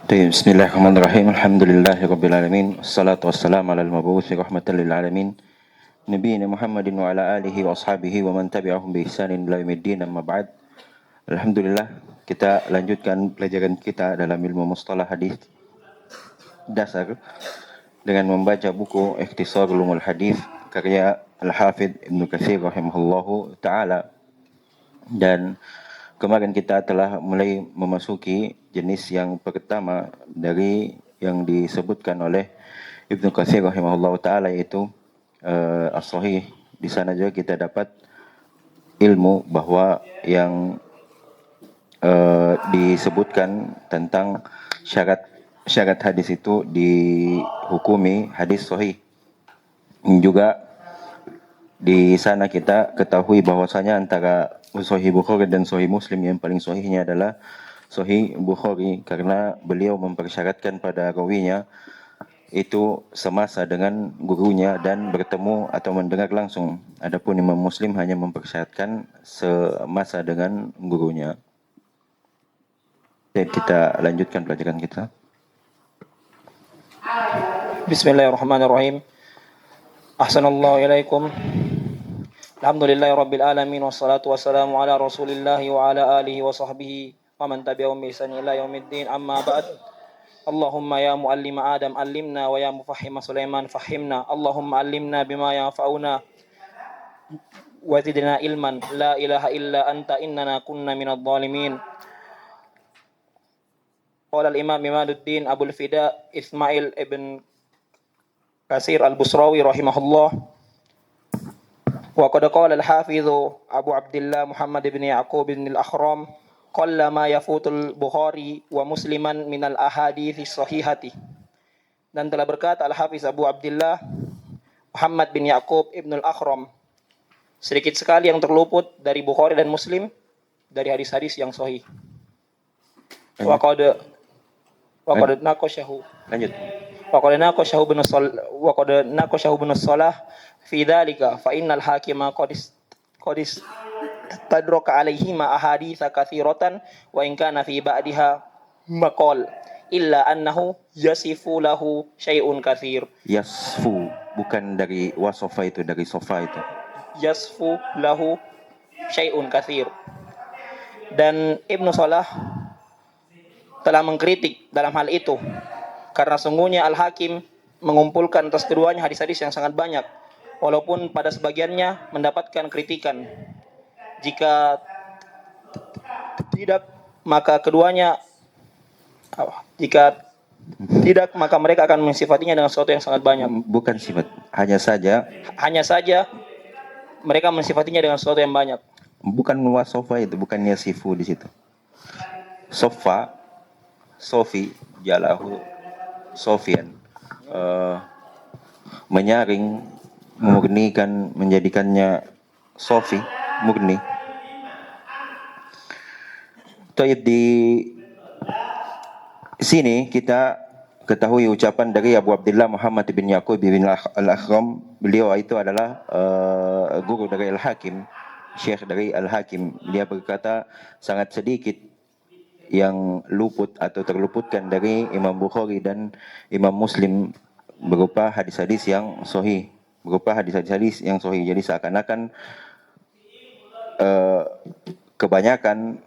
Bismillahirrahmanirrahim. Alhamdulillahirabbil alamin. Wassalatu wassalamu alal mabu'uthi rahmatan lil alamin. Nabiyina Muhammadin wa ala alihi wa ashabihi wa man tabi'ahum bi ihsanin ila yaumiddin, amma ba'd. Alhamdulillah, kita lanjutkan pelajaran kita dalam ilmu mustalah hadis dasar dengan membaca buku Ikhtisar Ulumul Hadis karya Al-Hafidz Ibnu Katsir rahimahullahu taala. Dan kemarin kita telah mulai memasuki jenis yang pertama dari yang disebutkan oleh Ibnu Katsir rahimahullah taala, yaitu as-sahih. Di sana juga kita dapat ilmu bahwa yang disebutkan tentang syarat hadis itu dihukumi hadis sahih. Juga di sana kita ketahui bahwasanya antara Sahih Bukhari dan Sahih Muslim yang paling sahihnya adalah Sahih Bukhari, karena beliau mempersyaratkan pada rawinya itu semasa dengan gurunya dan bertemu atau mendengar langsung. Adapun Imam Muslim hanya mempersyaratkan semasa dengan gurunya. Dan kita lanjutkan pelajaran kita. Bismillahirrahmanirrahim. Ahsanallahu ilaikum. Alhamdulillahi rabbil alamin, wassalatu wassalamu ala rasulillahi wa ala alihi wa sahbihi wa man tabi'ahum bi ihsan ila yaumiddin, amma ba'd. Allahumma ya muallima Adam allimna wa ya mufahhima Sulaiman fahhimna. Allahumma allimna bima yanfa'una wa zidna ilman. La ilaha illa anta innana kunna minadh dhalimin. Qala al-imam Imaduddin Abul Fida Ismail ibn Katsir al-Busrawi rahimahullah, wa qad qala al-hafiz Abu Abdullah Muhammad ibn Yaqub ibn al-Akhram, qalla ma yafutul Bukhari wa Musliman min al-ahadits sahihati. Dan telah berkata al-Hafiz Abu Abdullah Muhammad bin Yaqub ibn al-Akhram, sedikit sekali yang terluput dari Bukhari dan Muslim dari hadis-hadis yang sahih. Wa qad naqashahu. Lanjut. Wa qad naqashahu ibn Salah fi dzalika fa innal hakima qad tadraka alaihima ahaditsa katsiratan wa in kana fi ba'diha maqal illa annahu yasifu lahu syai'un katsir. Yasfu, bukan dari wasofa itu, dari sofa itu. Yasfu lahu syai'un katsir. Dan Ibnu Salah telah mengkritik dalam hal itu, karena sungguhnya Al-Hakim mengumpulkan atas keduanya hadis-hadis yang sangat banyak, walaupun pada sebagiannya mendapatkan kritikan. Jika tidak, maka keduanya, jika tidak, maka mereka akan mensifatinya dengan sesuatu yang sangat banyak. Bukan sifat, hanya saja mereka mensifatinya dengan sesuatu yang banyak. Bukan wasofa itu, bukan yasifu di situ. Sofa, sofi, jalahu, sofian, menyaring, memurnikan, menjadikannya sofi, murni. Di sini kita ketahui ucapan dari Abu Abdullah Muhammad bin Yaqub bin al-Akhram. Beliau itu adalah guru dari Al-Hakim, syekh dari Al-Hakim. Dia berkata sangat sedikit yang luput atau terluputkan dari Imam Bukhari dan Imam Muslim berupa hadis-hadis yang sahih, Jadi seakan-akan kebanyakan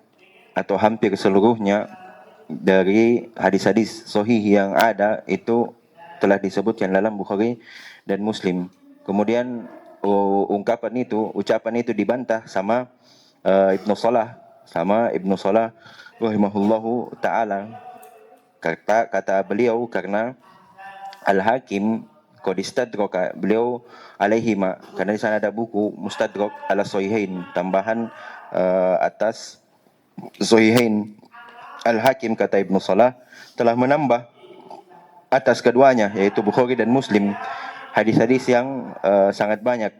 atau hampir seluruhnya dari hadis-hadis sahih yang ada itu telah disebutkan dalam Bukhari dan Muslim. Kemudian ucapan itu dibantah sama Ibnu Salah rahimahullahu taala. Kata beliau, karena Al-Hakim qad istadraka, beliau alaihima, karena di sana ada buku Mustadrak ala Sahihain, tambahan atas Sahihain. Al-Hakim, kata Ibnu Salah, telah menambah atas keduanya, yaitu Bukhari dan Muslim, hadis-hadis yang sangat banyak,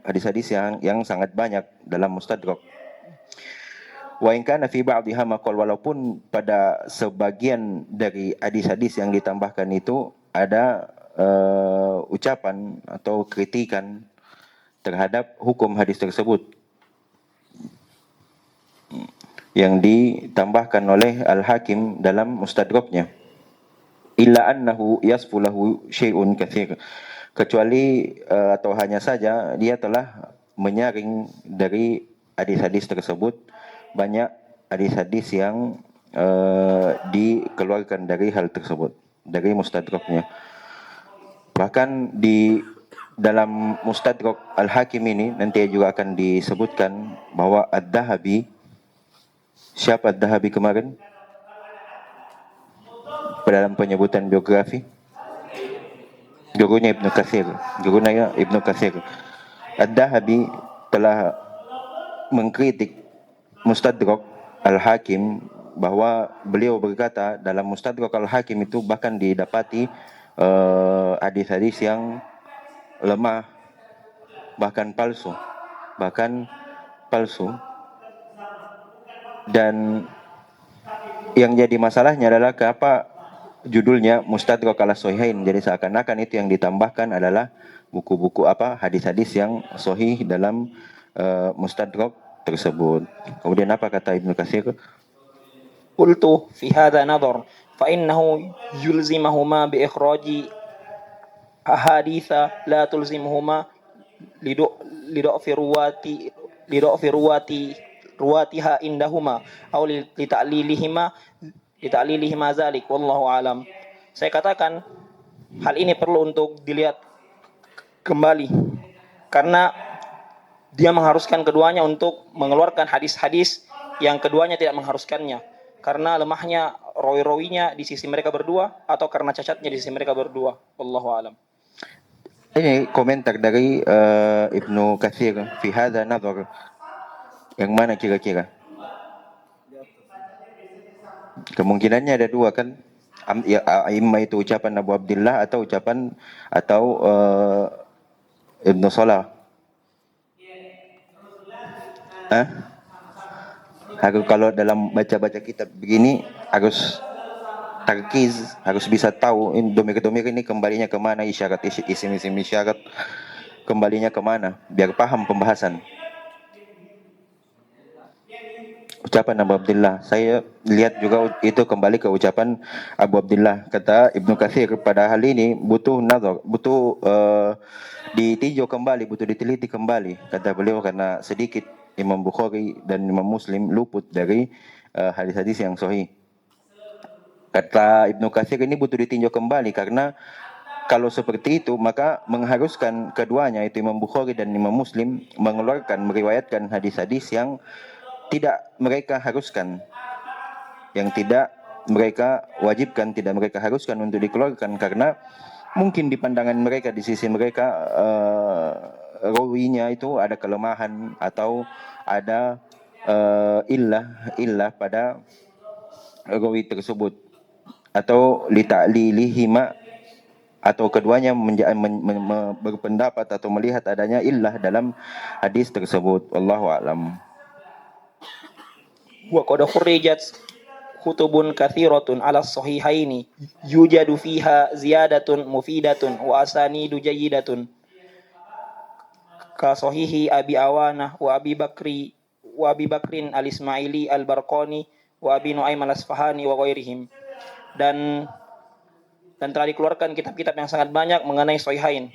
yang sangat banyak dalam Mustadrak. Wa in kana fi ba'dihha maqal, walaupun pada sebagian dari hadis-hadis yang ditambahkan itu ada ucapan atau kritikan terhadap hukum hadis tersebut yang ditambahkan oleh Al-Hakim dalam Mustadraknya. illa annahu yasfu lahu syai'un katsir, kecuali atau hanya saja dia telah menyaring dari hadis-hadis tersebut banyak hadis-hadis yang dikeluarkan dari hal tersebut, dari mustadraknya. Bahkan di dalam Mustadrak Al-Hakim ini nanti juga akan disebutkan bahwa Ad-Dahabi, siapa Ad-Dahabi kemarin dalam penyebutan biografi? Gurunya Ibnu Katsir. Ad-Dahabi telah mengkritik Mustadrak Al-Hakim bahwa beliau berkata dalam Mustadrak Al-Hakim itu bahkan didapati hadis-hadis yang lemah, bahkan palsu. Dan yang jadi masalahnya adalah kenapa judulnya Mustadrak ala Sahihain. Jadi seakan-akan itu yang ditambahkan adalah buku-buku hadis-hadis yang sahih dalam Mustadrak tersebut. Kemudian apa kata Ibnu Katsir? Qultu fi hadha nadhar fa innahu yulzimuhuma bi ikhraji ahaditha la tulzimuhuma lida'fi ruwatiha indahuma aw li ta'lilihima zalik wallahu alam. Saya katakan hal ini perlu untuk dilihat kembali karena dia mengharuskan keduanya untuk mengeluarkan hadis-hadis yang keduanya tidak mengharuskannya karena lemahnya rawi-rawinya di sisi mereka berdua atau karena cacatnya di sisi mereka berdua. Wallahu alam. Ini komentar dari Ibnu Katsir fi hadza nadhar. Yang mana kira-kira? Kemungkinannya ada dua kan? Imma itu ucapan Abu Abdullah atau ucapan Ibnu Salah. Kalau dalam baca-baca kitab begini harus tarkiz, harus bisa tahu ini domir-domir ini kembalinya kemana, isyarat isim isyarat kembalinya kemana, biar paham pembahasan. Ucapan Abu Abdullah, saya lihat juga itu kembali ke ucapan Abu Abdullah. Kata Ibnu Katsir, pada hal ini butuh nazar, butuh ditinjau kembali, butuh diteliti kembali. Kata beliau karena sedikit Imam Bukhari dan Imam Muslim luput dari hadis-hadis yang sahih. Kata Ibnu Katsir, ini butuh ditinjau kembali karena kalau seperti itu maka mengharuskan keduanya itu Imam Bukhari dan Imam Muslim meriwayatkan hadis-hadis yang tidak mereka haruskan, yang tidak mereka wajibkan, tidak mereka haruskan untuk dikeluarkan karena mungkin di pandangan mereka, di sisi mereka rawinya itu ada kelemahan atau ada illah pada rawi tersebut, atau lita'lilihima, atau keduanya berpendapat atau melihat adanya illah dalam hadis tersebut. Wallahu a'lam. Wa qad khurrijat kutubun katsiratun ala sahihaini yujadu fiha ziyadatun mufidatun wa asanidu jayyidatun ka sahihi Abi Awanah wa Abi Bakrin al-Ismaili al-Barqani wa Abi Nuaim al-Asfahani wa ghairihim. Dan telah dikeluarkan kitab-kitab yang sangat banyak mengenai sahihain.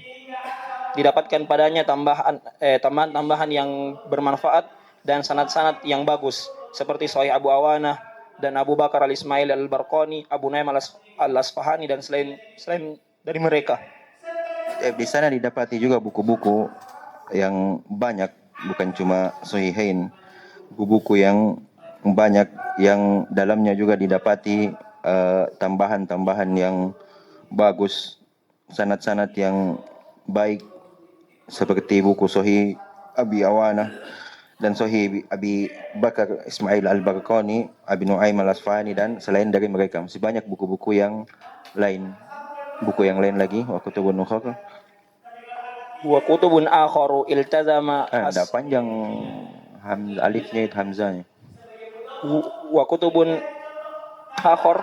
Didapatkan padanya tambahan-tambahan yang bermanfaat dan sanad-sanad yang bagus seperti Sahih Abu Awanah dan Abu Bakar al-Ismail al-Barqani, Abu Nuaim al-Asfahani dan selain dari mereka. Di sana didapati juga buku-buku yang banyak, bukan cuma Sahihain, buku-buku yang banyak yang dalamnya juga didapati tambahan-tambahan yang bagus, sanad-sanad yang baik seperti buku Sahih Abi Awanah dan Sahih Abi Bakar Ismail al-Barqani, Abi Nuaim al-Asfahani dan selain dari mereka. Masih banyak buku-buku yang lain. Buku yang lain lagi, wa kutubun ukhra. Wa kutubun akharu iltazama Ada panjang alifnya itu hamzahnya. Wa kutubun akhar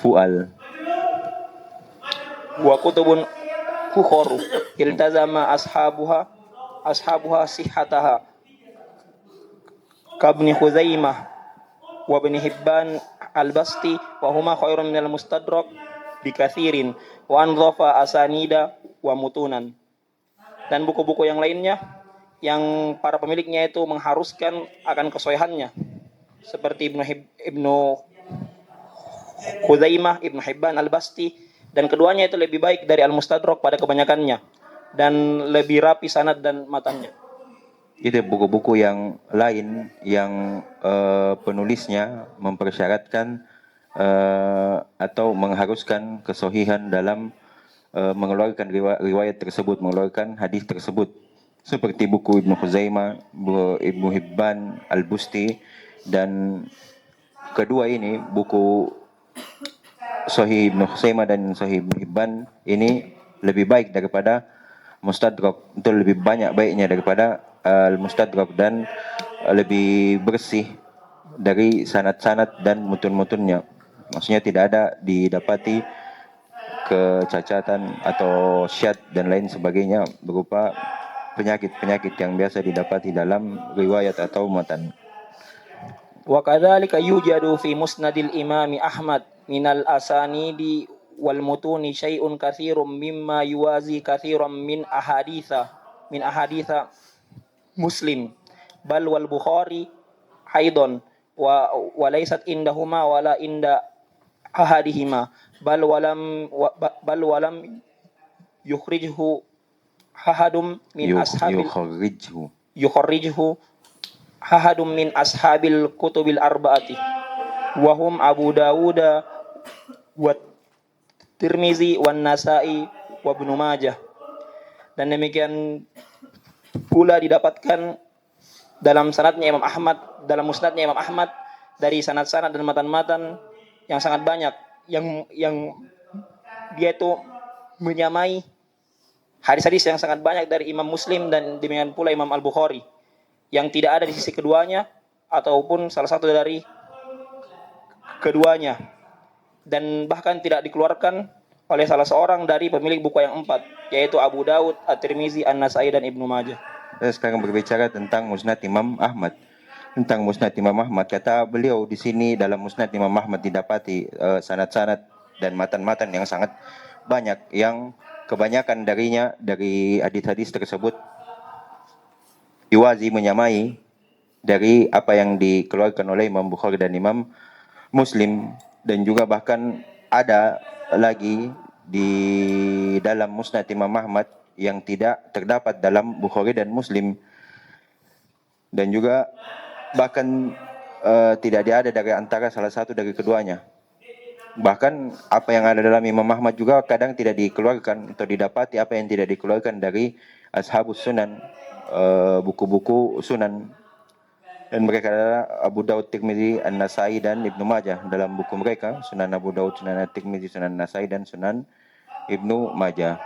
Fual. Wa kutubun ukharu iltazama ashabuha sihhataha kabni Khuzaimah wa ibn Hibban al-Basti wa huma khairun minal mustadrak bikathirin wa andhafa asanida wa mutunan. Dan buku-buku yang lainnya yang para pemiliknya itu mengharuskan akan kesohihannya seperti Ibnu Khuzaimah, Ibnu Hibban, Al-Basti, dan keduanya itu lebih baik dari Al-Mustadrak pada kebanyakannya dan lebih rapi sanad dan matanya. Itu buku-buku yang lain yang penulisnya mempersyaratkan atau mengharuskan kesohihan dalam mengeluarkan riwayat tersebut, mengeluarkan hadis tersebut, seperti buku Ibnu Khuzaimah, Ibnu Hibban, Al-Busti, dan kedua ini buku Sahih Ibnu Khuzaimah dan Sahih Ibnu Hibban ini lebih baik daripada Mustadrak, itu lebih banyak baiknya daripada Al-Mustadrak dan lebih bersih dari sanad-sanad dan mutun-mutunnya. Maksudnya tidak ada didapati kecacatan atau syad dan lain sebagainya berupa penyakit-penyakit yang biasa didapati dalam riwayat atau matan. Wa kadzalika yujadu fi musnadil Imam Ahmad minal asanidi wal mutuni syai'un katsirum mimma yuwazi katsiran min ahaditha Muslim bal wal Bukhari aidan wa laysat indahuma wala inda ahadihima bal walam yukhrijhu ahadum min ashabil kutubil arba'ati wa hum Abu Dawud wa Tirmizi wan Nasa'i wa Ibnu Majah. Dan demikian pula didapatkan dalam sanadnya Imam Ahmad, dalam musnadnya Imam Ahmad dari sanad-sanad dan matan-matan yang sangat banyak yang dia itu menyamai hadis-hadis yang sangat banyak dari Imam Muslim dan demikian pula Imam Al-Bukhari yang tidak ada di sisi keduanya ataupun salah satu dari keduanya, dan bahkan tidak dikeluarkan oleh salah seorang dari pemilik buku yang 4, yaitu Abu Dawud, At-Tirmizi, An-Nasai, dan Ibnu Majah. Sekarang berbicara tentang Musnad Imam Ahmad. Tentang Musnad Imam Ahmad, kata beliau di sini dalam Musnad Imam Ahmad didapati sanad-sanad dan matan-matan yang sangat banyak, yang kebanyakan darinya dari hadis-hadis tersebut iwazi menyamai dari apa yang dikeluarkan oleh Imam Bukhari dan Imam Muslim, dan juga bahkan ada lagi di dalam Musnad Imam Ahmad yang tidak terdapat dalam Bukhari dan Muslim, dan juga bahkan tidak ada dari antara salah satu dari keduanya. Bahkan apa yang ada dalam Imam Ahmad juga kadang tidak dikeluarkan atau didapati apa yang tidak dikeluarkan dari Ashabus Sunan, buku-buku Sunan. Dan mereka adalah Abu Daud, Tirmizi, An-Nasai, dan Ibnu Majah. Dalam buku mereka, Sunan Abu Daud, Sunan At-Tirmizi, Sunan An-Nasai, dan Sunan Ibnu Majah.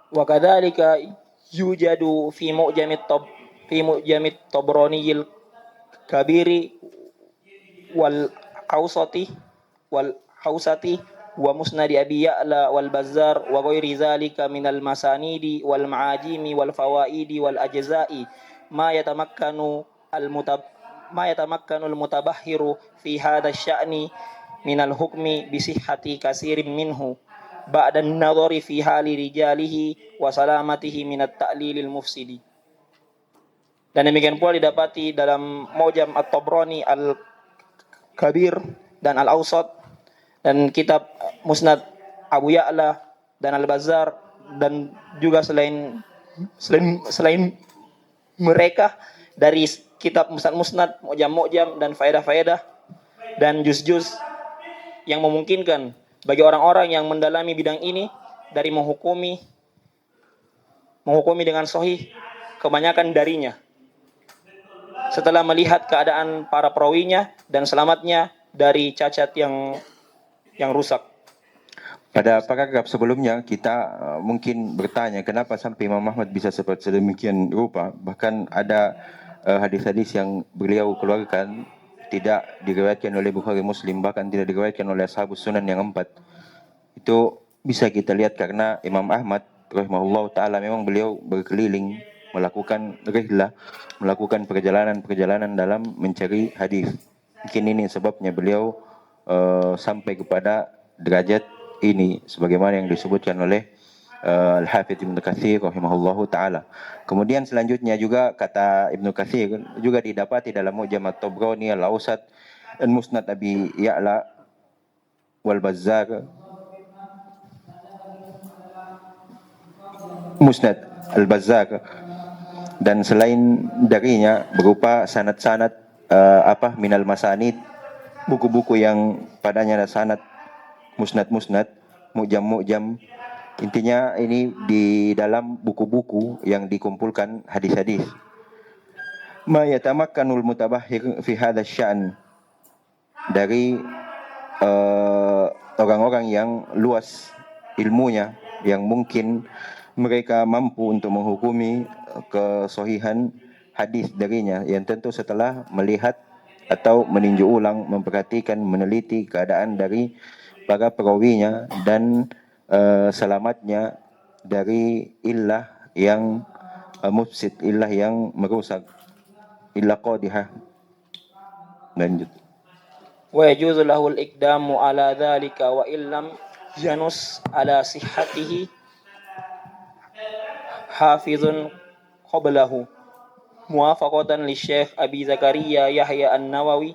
Wa kadzalika yujadu fi mu'jamit Tabraniyil Kabiri wal Awsati wa Musnad Abi Ya'la wal Bazzar wa ghairi zalika minal masanidi wal ma'ajimi wal fawaidi wal ajza'i ma yatamakkanu al-mutabahhiru fi hadha asy-sya'ni minal hukmi bi sihhati katsirin minhu ba'da an-nadhari fi hali rijalihi wa salamatihi minat ta'lilil mufsidi. Dan demikian pula didapati dalam Mu'jam At-Tabrani Al-Kabir dan Al-Awsat dan kitab Musnad Abu Ya'la dan Al-Bazzar, dan juga selain mereka dari kitab Musnad, Mu'jam dan faedah-faedah dan juz-juz yang memungkinkan bagi orang-orang yang mendalami bidang ini dari menghukumi dengan sahih kebanyakan darinya setelah melihat keadaan para perawinya dan selamatnya dari cacat yang rusak. Pada paragraf sebelumnya kita mungkin bertanya kenapa sampai Imam Ahmad bisa seperti sedemikian rupa. Bahkan ada hadis-hadis yang beliau keluarkan tidak diriwayatkan oleh Bukhari Muslim, bahkan tidak diriwayatkan oleh Ashabus Sunan yang 4. Itu bisa kita lihat karena Imam Ahmad rahimahullah ta'ala memang beliau berkeliling melakukan rihlah, melakukan perjalanan-perjalanan dalam mencari hadis. Mungkin ini sebabnya beliau sampai kepada derajat ini sebagaimana yang disebutkan oleh Al-Hafidz Ibnu Katsir rahimahullahu taala. Kemudian selanjutnya juga kata Ibnu Katsir juga didapati dalam Mu'jam at-Tabrani, Al-Awsat, dan Musnad Abi Ya'la wal Bazzar, Musnad Al-Bazzar, dan selain darinya berupa sanad-sanad minal masanid, buku-buku yang padanya ada sanad, musnad-musnad, mu'jam-mu'jam. Intinya ini di dalam buku-buku yang dikumpulkan hadis-hadis. Ma yatamakkanul mutabahhir fi hadha sya'n, dari orang-orang yang luas ilmunya, yang mungkin mereka mampu untuk menghukumi kesahihan hadis darinya, yang tentu setelah melihat atau meninjau ulang, memperhatikan, meneliti keadaan dari para perawinya dan selamatnya dari illah yang mufsid, illah yang merusak, illah qadihah. Lanjut. Wa yajuzu lahu al-iqdamu ala dhalika wa illam yanus ala sihhatihi hafizun qablahu muwafaqatan li Syekh Abi Zakaria Yahya An-Nawawi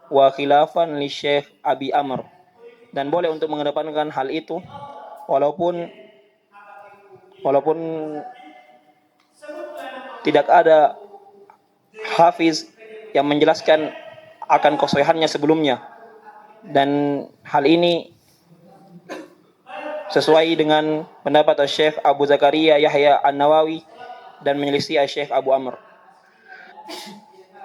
wa khilafan li Syekh Abi Amr. Dan boleh untuk mengedepankan hal itu walaupun tidak ada hafiz yang menjelaskan akan kesahihannya sebelumnya, dan hal ini sesuai dengan pendapat Syekh Abu Zakaria Yahya An-Nawawi dan menyelisih Syekh Abu Amr.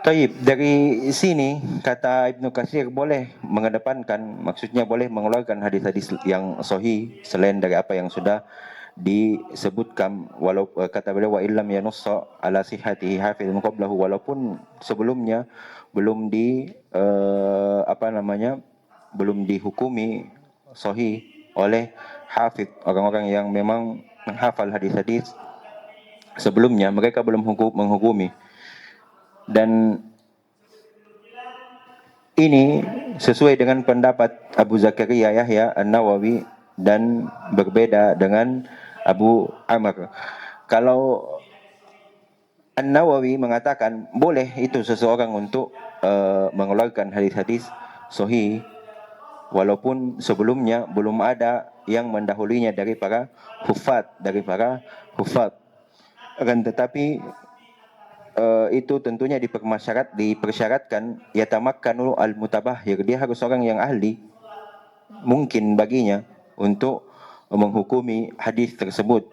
Taib, dari sini kata Ibnu Katsir boleh mengedepankan, maksudnya boleh mengeluarkan hadis-hadis yang sahih selain dari apa yang sudah disebutkan, walau kata beliau wa illam yanussa ala sihhatihi hafizun qablahu, walaupun sebelumnya belum belum dihukumi sahih oleh hafid, orang-orang yang memang menghafal hadis-hadis sebelumnya, mereka belum menghukumi. Dan ini sesuai dengan pendapat Abu Zakaria Yahya An-Nawawi dan berbeda dengan Abu Amr. Kalau An-Nawawi mengatakan boleh itu seseorang untuk mengeluarkan hadis-hadis sahih walaupun sebelumnya belum ada yang mendahulunya dari para hufat, Akan tetapi itu tentunya dipersyaratkan yatamakkanu al-mutabahhir, dia harus orang yang ahli mungkin baginya untuk menghukumi hadis tersebut.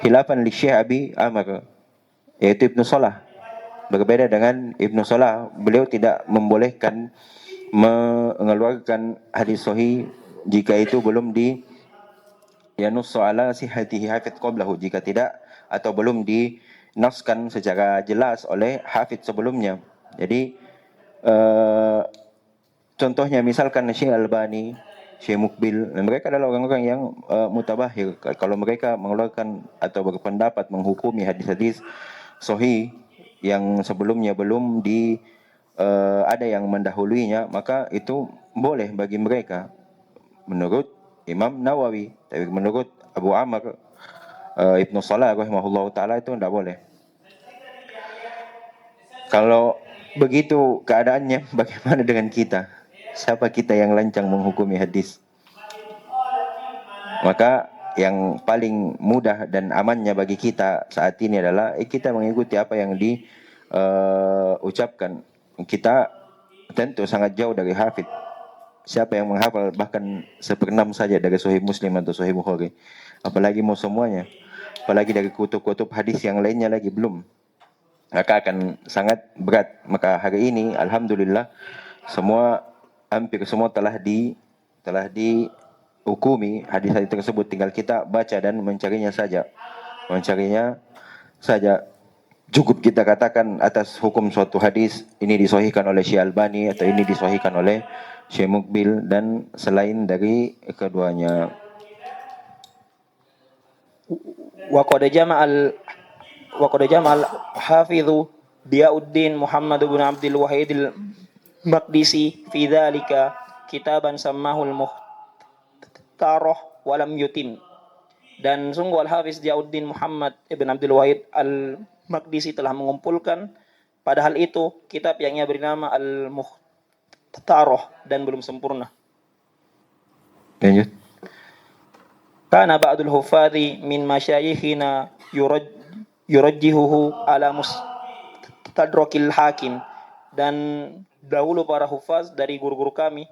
Khilafan li Syekh Abi Amr, yaitu Ibnu Salah. Berbeda dengan Ibnu Salah, beliau tidak membolehkan mengeluarkan hadis sahih jika itu belum yanussu ala sihhatihi hafidh qablahu, jika tidak atau belum dinaskan secara jelas oleh hafidh sebelumnya. Jadi contohnya misalkan Syekh Albani, Syekh Mukbil, mereka adalah orang-orang yang mutabahir. Kalau mereka mengeluarkan atau berpendapat menghukumi hadis-hadis sahih yang sebelumnya belum ada yang mendahuluinya, maka itu boleh bagi mereka menurut Imam Nawawi. Tapi menurut Abu Amr, Ibnu Salah rahimahullah ta'ala itu tidak boleh. Kalau begitu keadaannya, bagaimana dengan kita? Siapa kita yang lancang menghukumi hadis? Maka yang paling mudah dan amannya bagi kita saat ini adalah kita mengikuti apa yang diucapkan. Kita tentu sangat jauh dari hafid. Siapa yang menghafal bahkan 1/6 saja dari Sahih Muslim atau Sahih Bukhari, apalagi mau semuanya, apalagi dari kutub-kutub hadis yang lainnya lagi belum, maka akan sangat berat. Maka hari ini alhamdulillah hampir semua telah dihukumi hadis-hadis tersebut, tinggal kita baca dan mencarinya saja. Cukup kita katakan atas hukum suatu hadis ini disahihkan oleh Syekh Albani atau ini disahihkan oleh Syekh Mukbil dan selain dari keduanya. Wa qad jama'al Hafidhu Diyauddin Muhammad bin Abdul Wahid Maqdisi fi dzalika kitaban sammahul muhtarah walam yutim. Dan sungguh Al-Hafiz Ziauddin Muhammad Ibn Abdul Wahid Al-Maqdisi telah mengumpulkan pada hal itu kitab yang ia beri nama Al-Muhtarah dan belum sempurna. Lanjut. Kana ba'dul hufadhi min masyayikhina yurajjihuhu ala mustadrakil hakim. Dan dahulu para hufaz dari guru-guru kami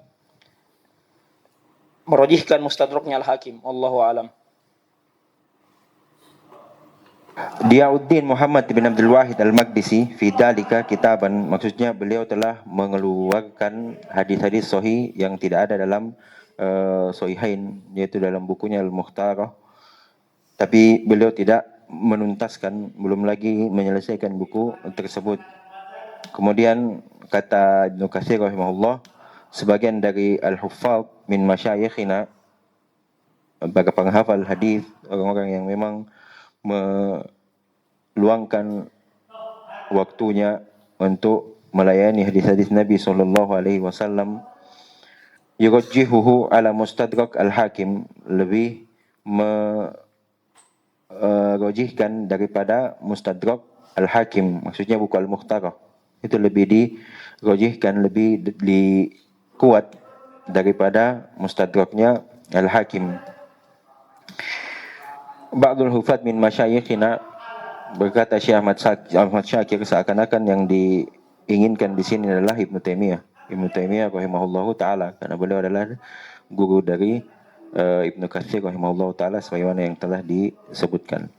merojihkan mustadraknya Al-Hakim. Wallahu a'lam. Ziauddin Muhammad bin Abdul Wahid Al-Maqdisi fi dzalika kitaban, maksudnya beliau telah mengeluarkan hadis-hadis sahih yang tidak ada dalam Sahihain, yaitu dalam bukunya Al-Mukhtarah. Tapi beliau tidak menuntaskan, belum lagi menyelesaikan buku tersebut. Kemudian kata Ibnu Katsir rahimahullah, sebagian dari al-huffaz min masyayikhina, bagi penghafal hadis, orang-orang yang memang meluangkan waktunya untuk melayani hadis-hadis Nabi sallallahu alaihi wasallam, yurajjihuhu ala mustadrak al-hakim, lebih merojihkan daripada mustadrak al-hakim, maksudnya buku al-mukhtarah, itu lebih dirojihkan, lebih kuat daripada mustadraknya al-hakim. Ba'dul hufad min masyayikhina, berkata Syekh Ahmad Syakir, seakan-akan yang diinginkan di sini adalah Ibnu Taimiyah rahimahullahu taala, karena beliau adalah guru dari Ibnu Katsir rahimahullahu taala sebagaimana yang telah disebutkan.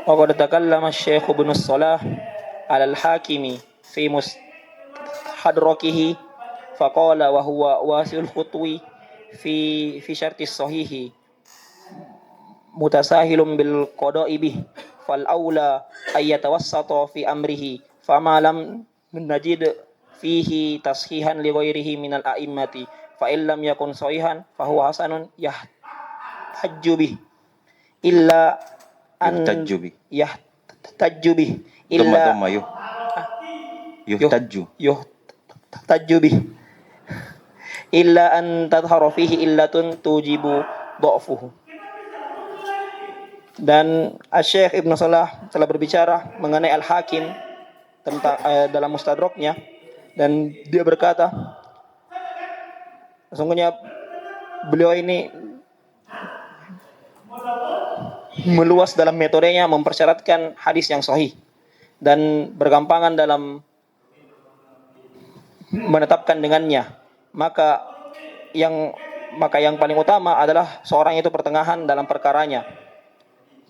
وقد تكلم الشيخ ابن الصلاح على الحاكم في مستدركه فقال وهو واسع الخطو في شرط الصحيح متساهل بالقضاء به فالأولى أن يتوسط في أمره فما لم نجد فيه تصحيحا لغيره من الأئمة فإن لم يكن صحيحا فهو حسن يحتج به إلا يحتج به إلا يحتج به إلا أن تظهر فيه إلة توجب ضعفه. Dan Syekh Ibnu Salah telah berbicara mengenai Al-Hakim tentang dalam mustadraknya, dan dia berkata sesungguhnya beliau ini meluas dalam metodenya, mempersyaratkan hadis yang sahih dan bergampangan dalam menetapkan dengannya. Maka yang paling utama adalah seorang itu pertengahan dalam perkaranya.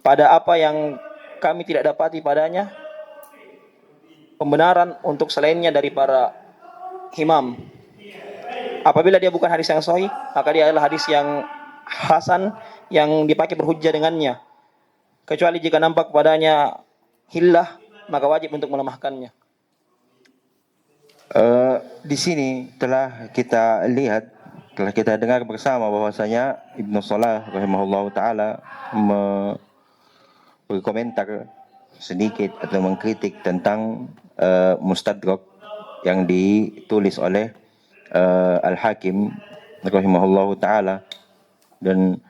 Pada apa yang kami tidak dapati padanya pembenaran untuk selainnya dari para imam. Apabila dia bukan hadis yang sahih, maka dia adalah hadis yang hasan yang dipakai berhujjah dengannya. Kecuali jika nampak padanya hillah, maka wajib untuk melemahkannya. Di sini telah kita lihat, telah kita dengar bersama bahwasanya Ibnu Salah rahimahullahu taala berkomentar sedikit atau mengkritik tentang mustadrak yang ditulis oleh Al-Hakim rahimahullahu taala. Dan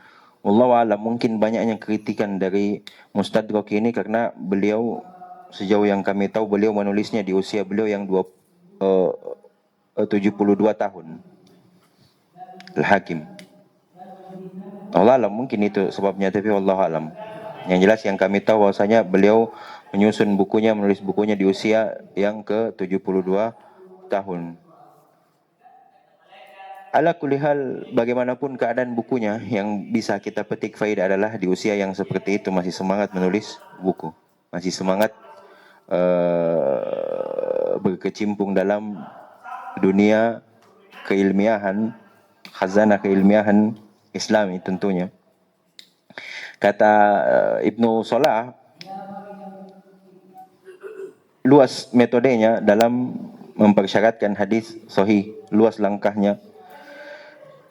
wallahu a'lam, mungkin banyaknya kritikan dari mustadrak ini karena beliau, sejauh yang kami tahu, beliau menulisnya di usia beliau yang 72 tahun. Al-Hakim, Allah alam, mungkin itu sebabnya, tapi wallahu alam. Yang jelas yang kami tahu bahwasanya beliau menulis bukunya di usia yang ke-72 tahun. Ala kulli hal, bagaimanapun keadaan bukunya, yang bisa kita petik faedah adalah di usia yang seperti itu masih semangat menulis buku, masih semangat berkecimpung dalam dunia keilmiahan, khazanah keilmiahan Islami tentunya. Kata Ibnu Salah, luas metodenya dalam mempersyaratkan hadis sahih, luas langkahnya.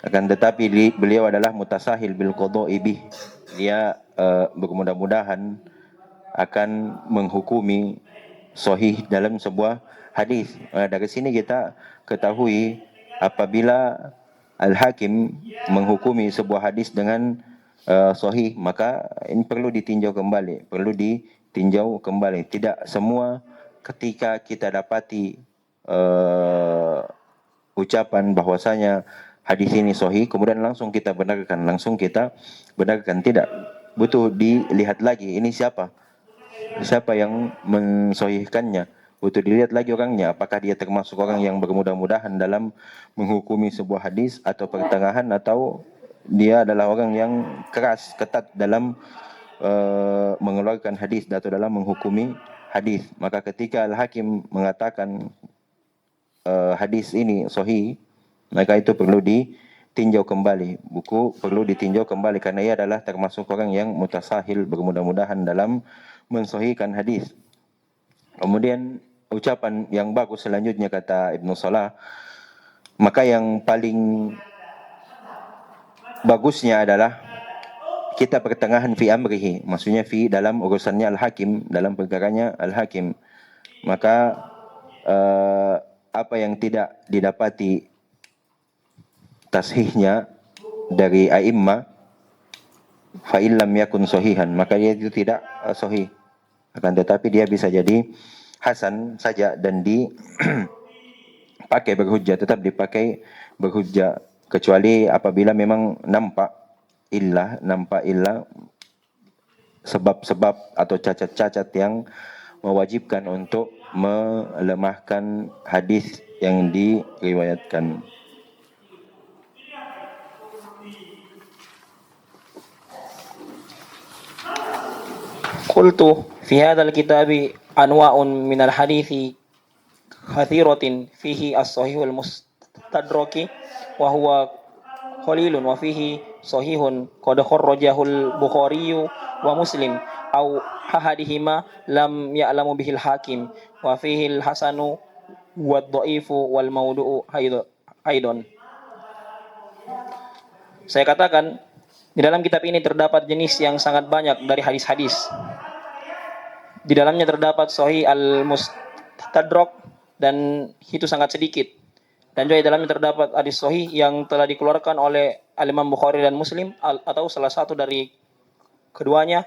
Akan tetapi beliau adalah mutasahil bil qada'i bih. Dia bermudah-mudahan akan menghukumi sahih dalam sebuah hadis. Dari sini kita ketahui apabila Al-Hakim menghukumi sebuah hadis dengan sahih, maka ini perlu ditinjau kembali, Tidak semua ketika kita dapati ucapan bahwasanya hadis ini sahih, kemudian langsung kita benarkan, tidak. Butuh dilihat lagi, ini siapa yang mensahihkannya. Butuh dilihat lagi orangnya, apakah dia termasuk orang yang bermudah-mudahan dalam menghukumi sebuah hadis, atau pertengahan, atau dia adalah orang yang keras, ketat dalam mengeluarkan hadis atau dalam menghukumi hadis. Maka ketika Al-Hakim mengatakan hadis ini sahih, maka itu perlu ditinjau kembali. Buku perlu ditinjau kembali karena ia adalah termasuk orang yang mutasahil, bermudah-mudahan dalam mensahihkan hadis. Kemudian ucapan yang bagus selanjutnya kata Ibnu Salah, maka yang paling bagusnya adalah kita pertengahan fi amrihi, maksudnya fi dalam urusannya Al-Hakim, dalam perkaranya Al-Hakim. Maka apa yang tidak didapati tashihnya dari a'immah, fa illam yakun sahihan, maka dia itu tidak sahih. Akan tetapi dia bisa jadi hasan saja dan dipakai berhujjah, tetap dipakai berhujjah, kecuali apabila memang nampak illah sebab-sebab atau cacat-cacat yang mewajibkan untuk melemahkan hadis yang diriwayatkan. Qultu fi hadzal kitabi anwa'un minal hadithi kathiratin fihi as-sahihul mustadraki wa huwa qalilun wa fihi sahihun qad kharrajahul Bukhari wa Muslim au ahadihima lam ya'lamu bihil hakim wa fihi al-hasanu wa dhaifu wal maudu'u aidon. Saya katakan, di dalam kitab ini terdapat jenis yang sangat banyak dari hadis-hadis. Di dalamnya terdapat sahih al-mustadrak dan itu sangat sedikit. Dan juga di dalamnya terdapat hadis sahih yang telah dikeluarkan oleh Al-Imam Bukhari dan Muslim atau salah satu dari keduanya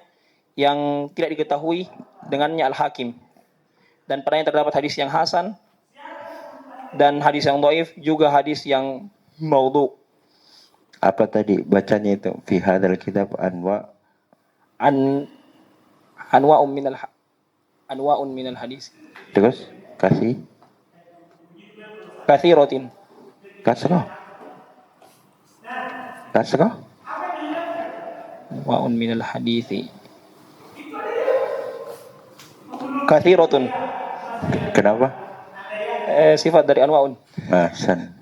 yang tidak diketahui dengannya Al-Hakim. Dan padanya terdapat hadis yang hasan dan hadis yang dhaif, juga hadis yang maudhu. Apa tadi bacanya itu? Fi hadzal kitab anwa'un minal hadis. Terus kasih Kathiratin. kasrah. Anwa'un minal hadisi. Kathiratun. Kenapa? Sifat dari anwa'un. Ahsan.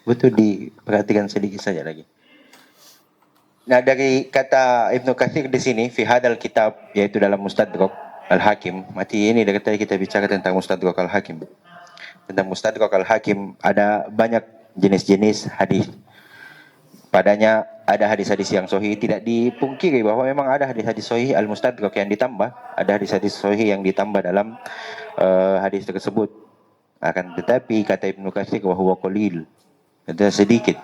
Betul, diperhatikan sedikit saja lagi. Nah, dari kata Ibnu Katsir di sini fi hadal kitab, yaitu dalam Mustadrak Al-Hakim. Mati ini dari tadi kita bicara tentang Mustadrak Al-Hakim. Tentang Mustadrak Al-Hakim ada banyak jenis-jenis hadis. Padanya ada hadis-hadis yang sahih, tidak dipungkiri bahwa memang ada hadis-hadis sahih al-Mustadrak yang ditambah, ada hadis-hadis sahih yang ditambah dalam hadis tersebut. Akan tetapi kata Ibnu Katsir bahwa qalil, itu sedikit.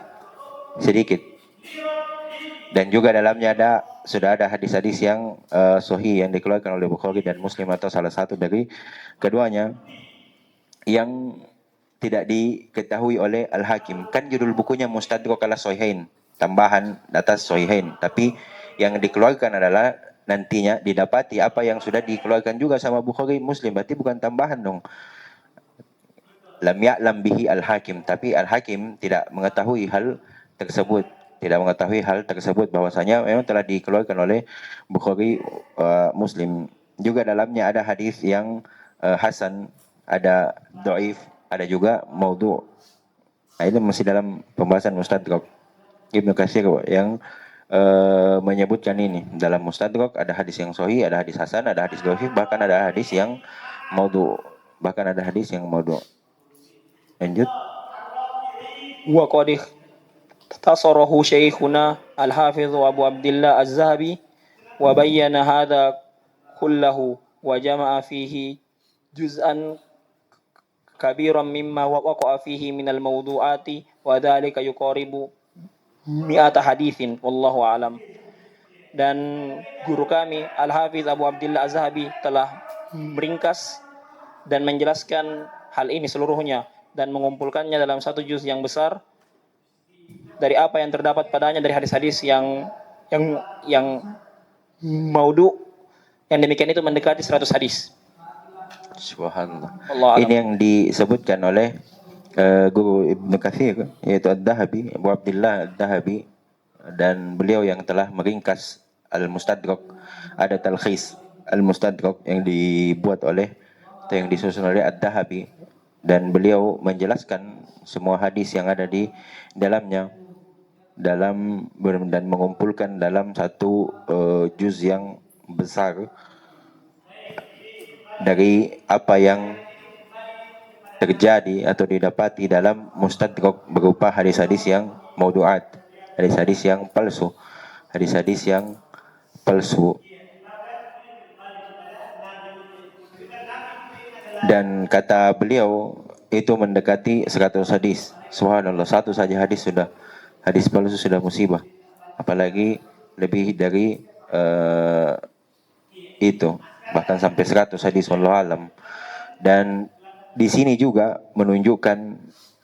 Dan juga dalamnya sudah ada hadis-hadis yang sahih yang dikeluarkan oleh Bukhari dan Muslim atau salah satu dari keduanya yang tidak diketahui oleh Al-Hakim. Kan judul bukunya Mustadrak ala Sahihain, tambahan atas Sahihain. Tapi yang dikeluarkan adalah nantinya didapati apa yang sudah dikeluarkan juga sama Bukhari Muslim. Berarti bukan tambahan dong. Lam ya'lam bihi Al-Hakim. Tapi Al-Hakim tidak mengetahui hal tersebut. Bahwasanya memang telah dikeluarkan oleh Bukhari Muslim. Juga dalamnya ada hadis yang hasan, ada dhaif, ada juga maudhu'. Nah, itu masih dalam pembahasan Mustadrak. Ibnu Katsir yang menyebutkan ini. Dalam Mustadrak ada hadis yang sahih, ada hadis hasan, ada hadis dhaif, bahkan ada hadis yang maudhu'. Lanjut. Wa qad tasarahu syekhuna al-Hafiz Abu Abdillah Az-Zahabi wa bayyana hadha kullahu wa jama'a fihi juz'an kabiran mimma waqa'a fihi minal mawdu'ati wa dhalika yuqaribu mi'ata hadithin wallahu alam. Dan guru kami Al-Hafiz Abu Abdillah Az-Zahabi telah meringkas dan menjelaskan hal ini seluruhnya dan mengumpulkannya dalam satu juz yang besar dari apa yang terdapat padanya dari hadis-hadis yang maudu, yang demikian itu mendekati 100 hadis. Subhanallah. Allah alam. Ini yang disebutkan oleh guru Ibnu Katsir, yaitu Ad-Dahabi, Abu Abdillah Ad-Dahabi, dan beliau yang telah meringkas Al-Mustadrak. Ada talkhis Al-Mustadrak yang dibuat oleh atau yang disusun oleh Ad-Dahabi, dan beliau menjelaskan semua hadis yang ada di dalamnya dan mengumpulkan dalam satu juz yang besar dari apa yang terjadi atau didapati dalam Mustadrak berupa hadis-hadis yang maudu'at, hadis-hadis yang palsu, hadis-hadis yang palsu. Dan kata beliau itu mendekati 100 hadis. Subhanallah, satu saja hadis sudah, hadis palsu sudah musibah, apalagi lebih dari itu, bahkan sampai 100 hadis, wallahu alam. Dan di sini juga menunjukkan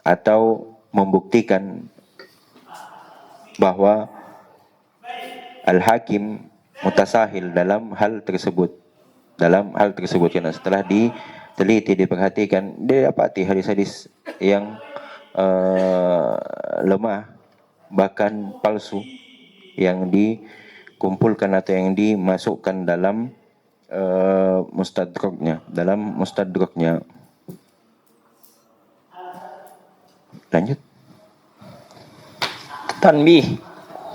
atau membuktikan bahwa Al-Hakim mutasahil dalam hal tersebut. Karena setelah diteliti, diperhatikan, didapati hadis-hadis yang lemah, bahkan palsu, yang dikumpulkan atau yang dimasukkan dalam mustadraknya. Lanjut. Tanbih.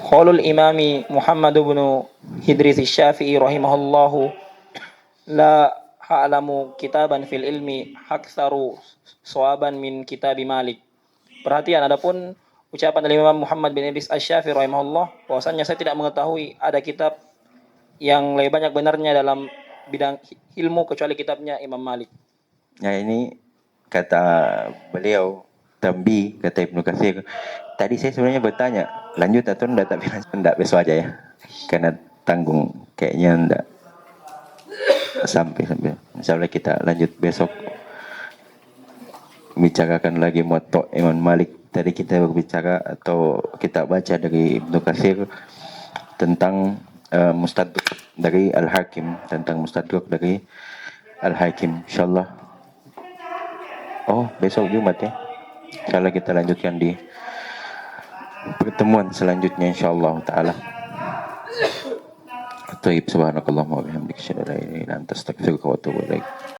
Qaulul imami Muhammad bin Idris Asy-Syafi'i rahimahullahu la a'lamu kitaban fil ilmi aktsaru shawaban min kitab Malik. Perhatian, adapun ucapan dari Imam Muhammad bin Idris Asy-Syafi'i rahimahullah, bahwasanya saya tidak mengetahui ada kitab yang lebih banyak benarnya dalam bidang ilmu kecuali kitabnya Imam Malik. Nah, ini kata beliau, Tambi, kata Ibnu Katsir. Tadi saya sebenarnya bertanya, lanjut atau enggak, tapi enggak, besok aja ya. Karena tanggung, kayaknya enggak sampai. Insyaallah kita lanjut besok. Bicarakan lagi Muwatta Imam Malik. Tadi kita berbicara atau kita baca dari Ibnu Katsir tentang Mustadrak dari Al-Hakim, tentang Mustadrak dari Al-Hakim, insyaallah. Oh, besok Jumat ya. Insyaallah kita lanjutkan di pertemuan selanjutnya insyaallah taala. Taib, subhanakallahumma wa bihamdika asyhadu an la ilaha illa anta astaghfiruka wa atubu ilaik.